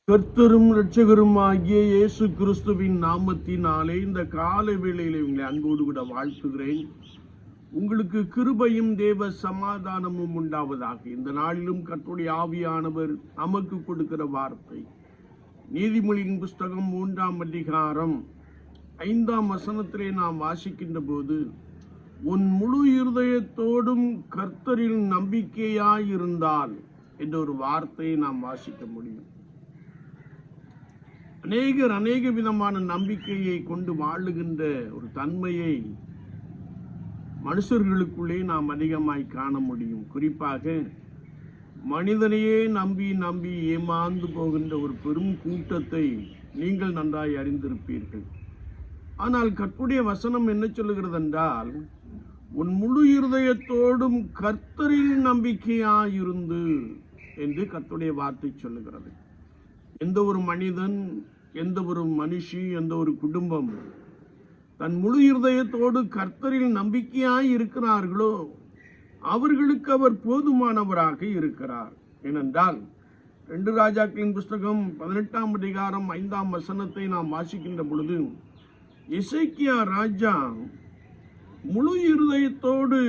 கர்த்தரும் இரட்சகருமாகிய இயேசு கிறிஸ்துவின் நாமத்தினாலே இந்த காலை வேளையிலே உங்களை அன்போடு கூட வாழ்த்துகிறேன். உங்களுக்கு கிருபையும் தேவ சமாதானமும் உண்டாவதாக. இந்த நாளிலும் கர்த்தருடைய ஆவியானவர் நமக்கு கொடுக்கிற வார்த்தை நீதிமொழியின் புஸ்தகம் 3ஆம் அதிகாரம் 5ஆம் வசனத்திலே நாம் வாசிக்கின்ற போது, உன் முழு இருதயத்தோடும் கர்த்தரில் நம்பிக்கையாயிருந்தால் என்ற ஒரு வார்த்தையை நாம் வாசிக்க முடியும். அநேகர் அநேக விதமான நம்பிக்கையை கொண்டு வாழுகின்ற ஒரு தன்மையை மனுஷர்களுக்குள்ளே நாம் அதிகமாய் காண முடியும். குறிப்பாக மனிதனையே நம்பி நம்பி ஏமாந்து போகின்ற ஒரு பெரும் கூட்டத்தை நீங்கள் நன்றாய் அறிந்திருப்பீர்கள். ஆனால் கர்த்தருடைய வசனம் என்ன சொல்லுகிறது என்றால், உன் முழு இருதயத்தோடும் கர்த்தரில் நம்பிக்கையாயிருந்து என்று கர்த்தருடைய வார்த்தை சொல்லுகிறது. எந்த ஒரு மனிதன், எந்த ஒரு மனுஷி, எந்த ஒரு குடும்பம் தன் முழு இருதயத்தோடு கர்த்தரில் நம்பிக்கையாய் இருக்கிறார்களோ அவர்களுக்கு அவர் போதுமானவராக இருக்கிறார். ஏனென்றால் 2 ராஜாக்களின் புஸ்தகம் 18ஆம் அதிகாரம் 5ஆம் வசனத்தை நாம் வாசிக்கின்ற பொழுது, எசேக்கியா ராஜா முழு இருதயத்தோடு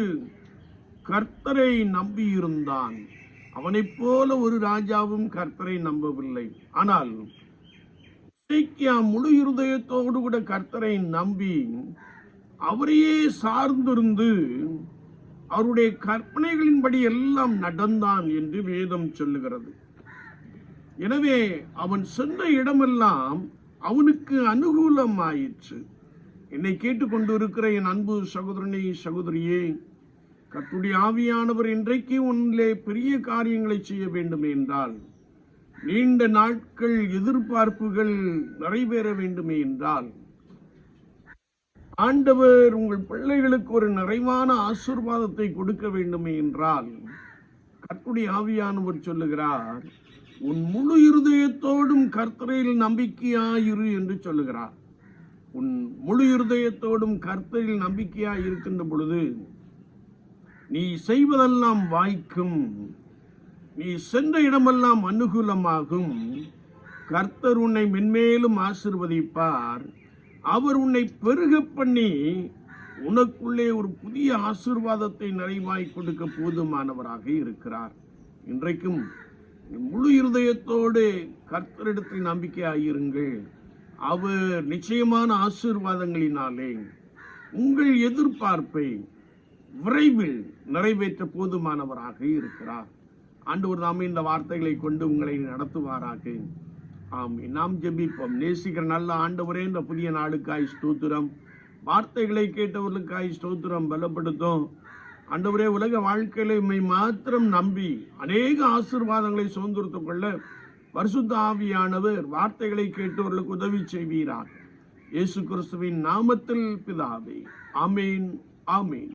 கர்த்தரை நம்பியிருந்தான். அவனைப் போல ஒரு ராஜாவும் கர்த்தரை நம்பவில்லை. ஆனால் எசேக்கியா முழு இருதயத்தோடு கூட கர்த்தரை நம்பி அவரையே சார்ந்திருந்து அவருடைய கற்பனைகளின்படி எல்லாம் நடந்தான் என்று வேதம் சொல்லுகிறது. எனவே அவன் சென்ற இடமெல்லாம் அவனுக்கு அனுகூலமாயிற்று. என்னை கேட்டுக்கொண்டு இருக்கிற என் அன்பு சகோதரனே, சகோதரியே, கர்த்தருடைய ஆவியானவர் இன்றைக்கு உன்னிலே பெரிய காரியங்களை செய்ய வேண்டும் என்றால், நீண்ட நாட்கள் எதிர்பார்ப்புகள் நிறைவேற வேண்டுமே என்றால், ஆண்டவர் உங்கள் பிள்ளைகளுக்கு ஒரு நிறைவான ஆசீர்வாதத்தை கொடுக்க வேண்டுமே என்றால், கர்த்தருடைய ஆவியானவர் சொல்லுகிறார், உன் முழு இருதயத்தோடும் கர்த்தரில் நம்பிக்கையாயிரு என்று சொல்லுகிறார். உன் முழு இருதயத்தோடும் கர்த்தரில் நம்பிக்கையாய் இருக்கின்ற பொழுது நீ செய்வதெல்லாம் வாய்க்கும், நீ சென்ற இடமெல்லாம் அனுகூலமாகும். கர்த்தர் உன்னை மென்மேலும் ஆசீர்வதிப்பார். அவர் உன்னை பெருக பண்ணி உனக்குள்ளே ஒரு புதிய ஆசீர்வாதத்தை நிறைவாய் கொடுக்க போதுமானவராக இருக்கிறார். இன்றைக்கும் முழு இருதயத்தோடு கர்த்தரிடத்தில் நம்பிக்கையாயிருங்கள். அவர் நிச்சயமான ஆசீர்வாதங்களினாலே உங்கள் எதிர்பார்ப்பை விரைவில் நிறைவேற்ற போதுமானவராக இருக்கிறார். ஆண்டவர் தாமே இந்த வார்த்தைகளை கொண்டு உங்களை நடத்துவாராக. ஆமென். நாம் ஜெபிப்போம். நேசிக்கிற நல்ல ஆண்டவரே, இந்த புதிய நாளுக்காய் ஸ்தோத்திரம். வார்த்தைகளை கேட்டவர்களுக்காய் ஸ்தோத்திரம். பலப்படுத்தும் ஆண்டவரே, உலக வாழ்க்கையில உம்மை மாத்திரம் நம்பி அநேக ஆசீர்வாதங்களை சுதந்திரத்துக் கொள்ள பரிசுத்த ஆவியானவர் வார்த்தைகளை கேட்டவர்களுக்கு உதவி செய்வீராக. இயேசு கிறிஸ்துவின் நாமத்தில் பிதாவே. ஆமென், ஆமென்.